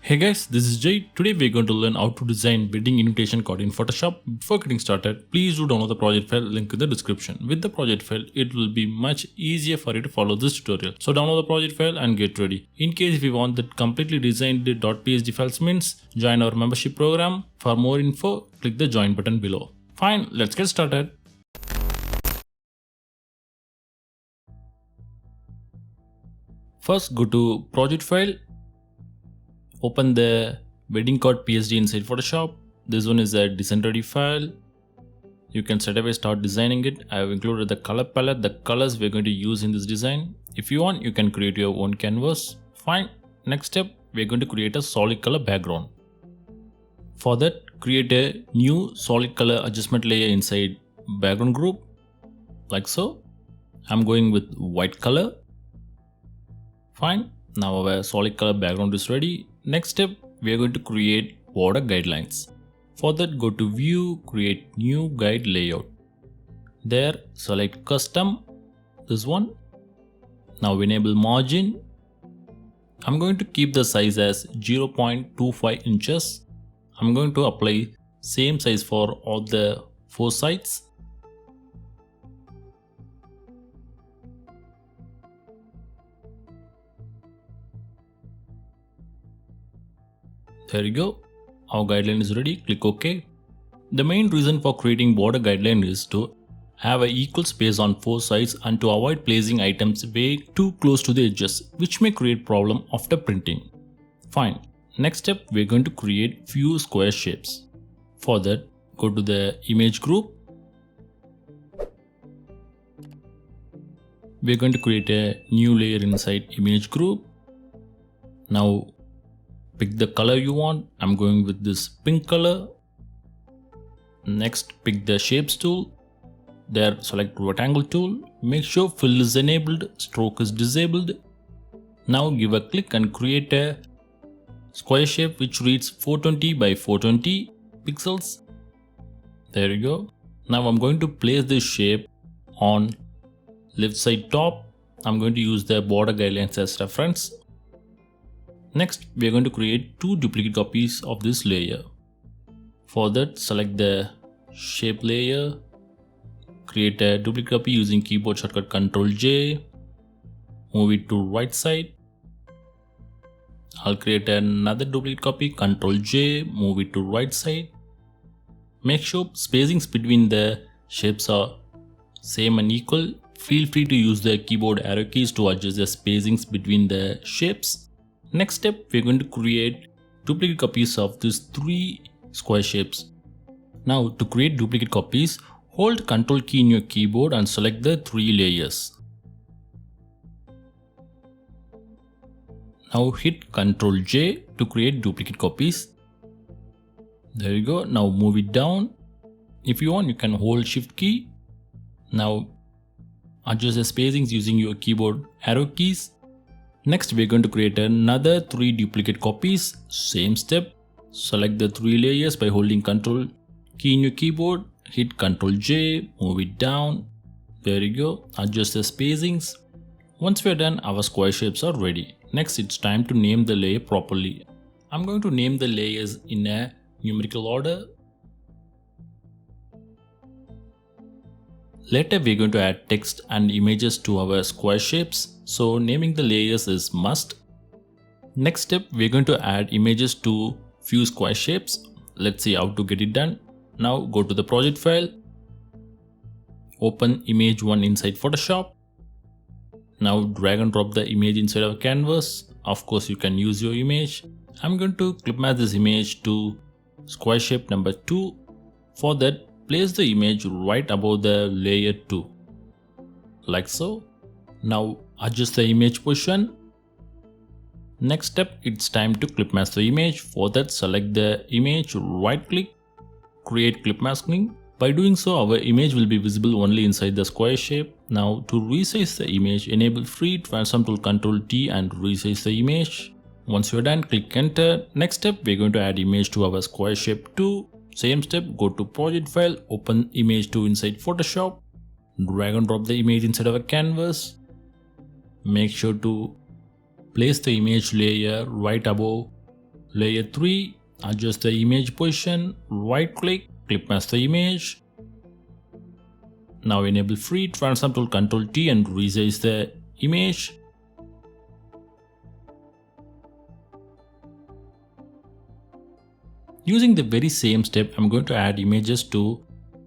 Hey guys, this is Jay. Today we're going to learn how to design wedding invitation card in Photoshop. Before getting started, please do download the project file link in the description. With the project file, it will be much easier for you to follow this tutorial. So download the project file and get ready. In case if you want the completely designed .psd files means, join our membership program. For more info, click the join button below. Fine, let's get started. First go to project file. Open the wedding card PSD inside Photoshop. This one is a design ready file. You can straight away start designing it. I have included the color palette, the colors we're going to use in this design. If you want, you can create your own canvas. Fine. Next step, we're going to create a solid color background. For that, create a new solid color adjustment layer inside background group, like so. I'm going with white color. Fine. Now our solid color background is ready. Next step, we are going to create border guidelines. For that, go to view, create new guide layout. There, select custom, this one. Now enable margin. I'm going to keep the size as 0.25 inches. I'm going to apply same size for all the 4 sides. There you go. Our guideline is ready. Click OK. The main reason for creating border guideline is to have an equal space on 4 sides and to avoid placing items way too close to the edges, which may create problem after printing. Fine. Next step, we're going to create few square shapes. For that, go to the image group. We're going to create a new layer inside image group. Now pick the color you want. I'm going with this pink color. Next, pick the shapes tool. There, select rectangle tool. Make sure fill is enabled, stroke is disabled. Now give a click and create a square shape which reads 420 by 420 pixels. There you go. Now I'm going to place this shape on left side top. I'm going to use the border guidelines as reference. Next, we are going to create 2 duplicate copies of this layer. For that, select the shape layer, create a duplicate copy using keyboard shortcut Ctrl J, move it to right side. I'll create another duplicate copy, Ctrl J, move it to right side. Make sure spacings between the shapes are same and equal. Feel free to use the keyboard arrow keys to adjust the spacings between the shapes. Next step, we're going to create duplicate copies of these 3 square shapes. Now to create duplicate copies, hold Ctrl key in your keyboard and select the 3 layers. Now hit Ctrl J to create duplicate copies. There you go. Now move it down. If you want, you can hold Shift key. Now adjust the spacings using your keyboard arrow keys. Next, we're going to create another 3 duplicate copies. Same step. Select the 3 layers by holding Ctrl key in your keyboard. Hit Ctrl J, move it down. There you go. Adjust the spacings. Once we're done, our square shapes are ready. Next, it's time to name the layer properly. I'm going to name the layers in a numerical order. Later, we're going to add text and images to our square shapes, so naming the layers is must. Next step, we're going to add images to few square shapes. Let's see how to get it done. Now go to the project file. Open image 1 inside Photoshop. Now drag and drop the image inside our canvas. Of course, you can use your image. I'm going to clip match this image to square shape number 2. For that, place the image right above the layer 2, like so. Now adjust the image position. Next step, it's time to clip mask the image. For that, select the image, right click, create clip masking. By doing so, our image will be visible only inside the square shape. Now to resize the image, enable free transform tool Ctrl T and resize the image. Once you're done, click enter. Next step, we're going to add image to our square shape 2. Same step, go to project file, open image 2 inside Photoshop, drag and drop the image inside our canvas. Make sure to place the image layer right above Layer 3, adjust the image position, right click, clip mask the image. Now enable free transform tool, Ctrl T and resize the image. Using the very same step, I'm going to add images to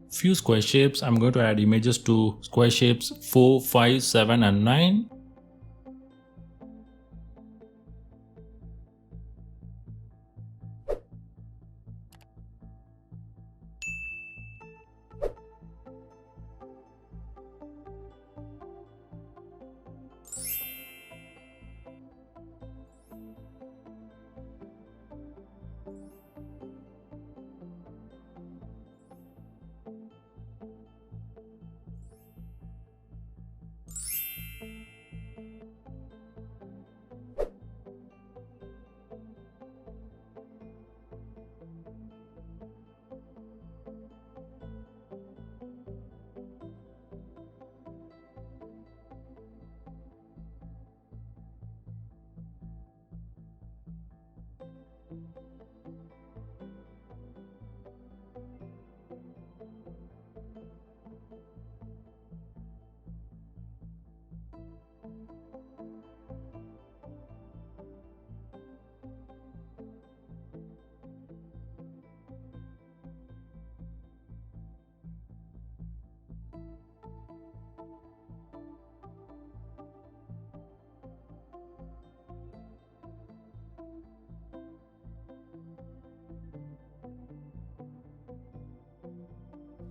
few square shapes. I'm going to add images to square shapes 4, 5, 7 and 9.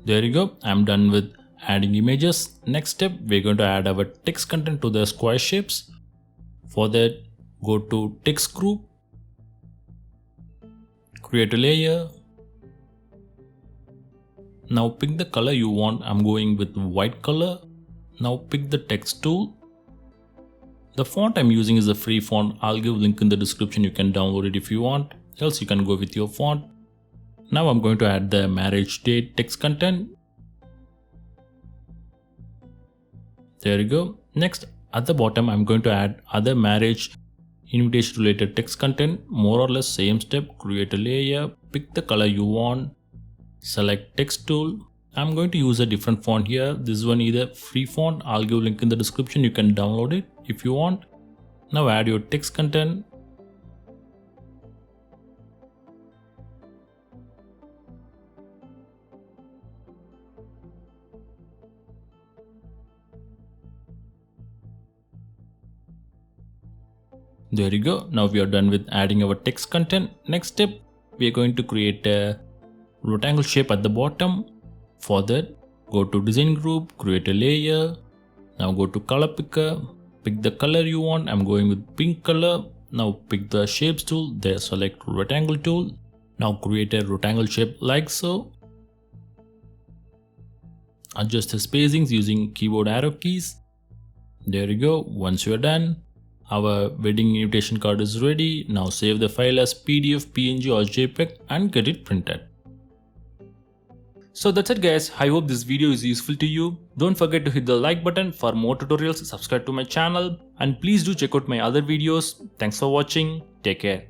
There you go. I'm done with adding images. Next step, we're going to add our text content to the square shapes. For that, go to text group, create a layer. Now pick the color you want. I'm going with white color. Now pick the text tool. The font I'm using is a free font. I'll give a link in the description. You can download it if you want. Else you can go with your font. Now I'm going to add the marriage date text content. There you go. Next, at the bottom, I'm going to add other marriage invitation related text content. More or less same step. Create a layer, pick the color you want, select text tool. I'm going to use a different font here. This one is a free font. I'll give a link in the description. You can download it if you want. Now add your text content. There you go. Now we are done with adding our text content. Next step, we are going to create a rectangle shape at the bottom. For that, go to design group, create a layer. Now go to color picker, pick the color you want. I'm going with pink color. Now pick the shapes tool, there select rectangle tool. Now create a rectangle shape like so. Adjust the spacings using keyboard arrow keys. There you go. Once you are done, our wedding invitation card is ready. Now save the file as PDF, PNG or JPEG and get it printed. So that's it guys. I hope this video is useful to you. Don't forget to hit the like button for more tutorials, subscribe to my channel and please do check out my other videos. Thanks for watching. Take care.